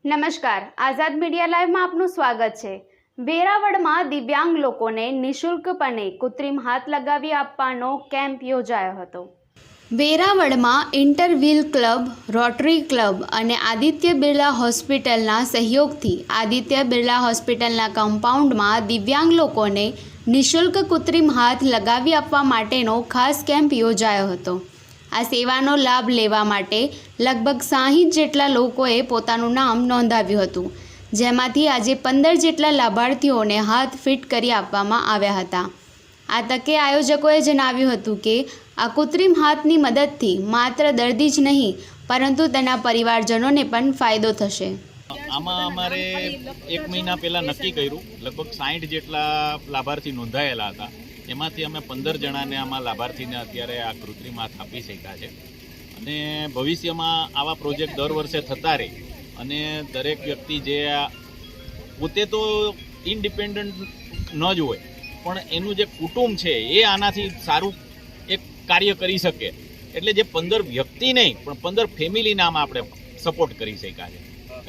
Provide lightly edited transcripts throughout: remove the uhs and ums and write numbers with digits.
નમસ્કાર, આઝાદ મીડિયા લાઈવમાં આપનું સ્વાગત છે। વેરાવળમાં દિવ્યાંગ લોકોને નિઃશુલ્કપણે કૃત્રિમ હાથ લગાવી આપવાનો કેમ્પ યોજાયો હતો। વેરાવળમાં ઇન્ટરવ્હીલ ક્લબ, રોટરી ક્લબ અને આદિત્ય બિરલા હોસ્પિટલના સહયોગથી આદિત્ય બિરલા હોસ્પિટલના કમ્પાઉન્ડમાં દિવ્યાંગ લોકોને નિઃશુલ્ક કૃત્રિમ હાથ લગાવી આપવા માટેનો ખાસ કેમ્પ યોજાયો હતો। આ સેવાનો લાભ લેવા માટે લગભગ 60 જેટલા લોકોએ પોતાનું નામ નોંધાવ્યું હતું, જેમાંથી આજે 15 જેટલા લાભાર્થીઓને હાથ ફિટ કરી આપવામાં આવ્યા હતા। આ તકે આયોજકોએ જણાવ્યું હતું કે આ કૃત્રિમ હાથની મદદથી માત્ર દર્દી જ નહીં પરંતુ તેના પરિવારજનોને પણ ફાયદો થશે। આમાં અમારે 1 મહિના પહેલાં નક્કી કર્યું, લગભગ 60 જેટલા લાભાર્થી નોંધાયેલા હતા। એમાંથી અમે 15 જણાને આમાં લાભાર્થીને અત્યારે આ કૃત્રિમ હાથ આપી શક્યા છે અને ભવિષ્યમાં આવા પ્રોજેક્ટ દર વર્ષે થતા રહે અને દરેક વ્યક્તિ જે પોતે તો ઇન્ડિપેન્ડન્ટ ન જ હોય પણ એનું જે કુટુંબ છે એ આનાથી સારું એક કાર્ય કરી શકે, એટલે જે 15 વ્યક્તિ નહીં પણ 15 ફેમિલીને આમાં આપણે સપોર્ટ કરી શક્યા છે।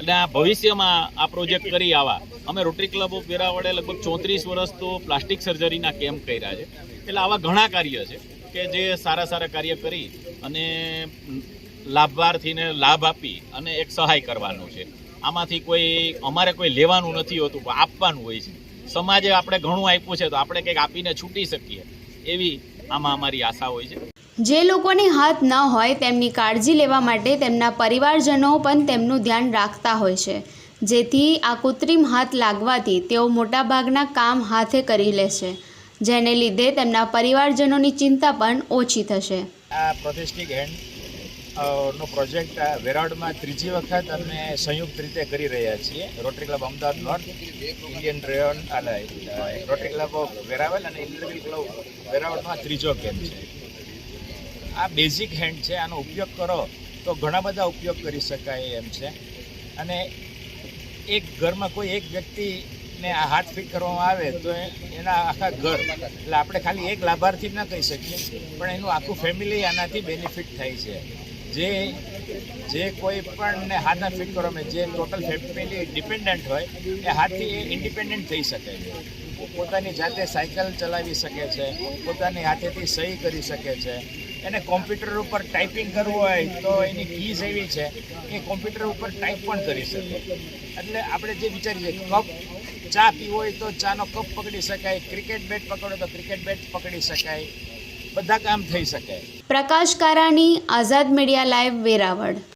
એટલે આ ભવિષ્યમાં આ પ્રોજેક્ટ કરી આવા અમે રોટરી ક્લબ ઓફ વેરાવળે લગભગ 34 વર્ષ તો પ્લાસ્ટિક સર્જરીના કેમ્પ કર્યા છે, એટલે આવા ઘણા કાર્ય છે કે જે સારા સારા કાર્ય કરી અને લાભાર્થીને લાભ આપી અને એક સહાય કરવાનું છે। આમાંથી અમારે કોઈ લેવાનું નથી હોતું, આપવાનું હોય છે। સમાજે આપણે ઘણું આપ્યું છે તો આપણે કંઈક આપીને છૂટી શકીએ એવી આમાં અમારી આશા હોય છે। જે લોકોને હાથ ન હોય તેમની કાળજી લેવા માટે તેમના પરિવારજનો પણ તેમનું ધ્યાન રાખતા હોય છે, જેથી આ કૃત્રિમ હાથ લાગવાથી તેઓ મોટાભાગના કામ હાથે કરી લેશે, જેને લીધે તેમના પરિવારજનોની ચિંતા પણ ઓછી થશે। આ પ્રોથેસ્ટિક હેન્ડ નો પ્રોજેક્ટ વેરાવળમાં 3જી વખત અમે સંયુક્ત રીતે કરી રહ્યા છીએ। Rotary club Ahmedabad north, Indian રેવન અને રોટરી ક્લબ ઓફ વેરાવળ અને ઇન્ટરવ્હીલ ક્લબ વેરાવળમાં 3જો કેમ્પ છે। આ બેઝિક હેન્ડ છે, આનો ઉપયોગ કરો તો ઘણા બધા ઉપયોગ કરી શકાય એમ છે અને એક ઘરમાં કોઈ એક વ્યક્તિને આ હાથ ફિટ કરવામાં આવે તો એના આખા ઘર, એટલે આપણે ખાલી એક લાભાર્થી ના કહી શકીએ પણ એનું આખું ફેમિલી આનાથી બેનિફિટ થાય છે। જે કોઈ પણને હાથને ફિટ કરવામાં, જે ટોટલ ફેમિલી ડિપેન્ડન્ટ હોય એ હાથથી એ ઇન્ડિપેન્ડન્ટ થઈ શકે છે, પોતાની જાતે સાયકલ ચલાવી શકે છે, પોતાની હાથેથી સહી કરી શકે છે। એને કોમ્પ્યુટર ઉપર ટાઈપિંગ કરવું હોય તો એની કીઝ એવી છે કે કોમ્પ્યુટર ઉપર ટાઈપ પણ કરી શકે। એટલે આપણે જે વિચારીએ કપ ચા પીવો હોય તો ચાનો કપ પકડી શકાય, ક્રિકેટ બેટ પકડો તો ક્રિકેટ બેટ પકડી શકાય, બધા કામ થઈ શકે। પ્રકાશ કારાણી, આઝાદ મીડિયા લાઈવ, વેરાવળ।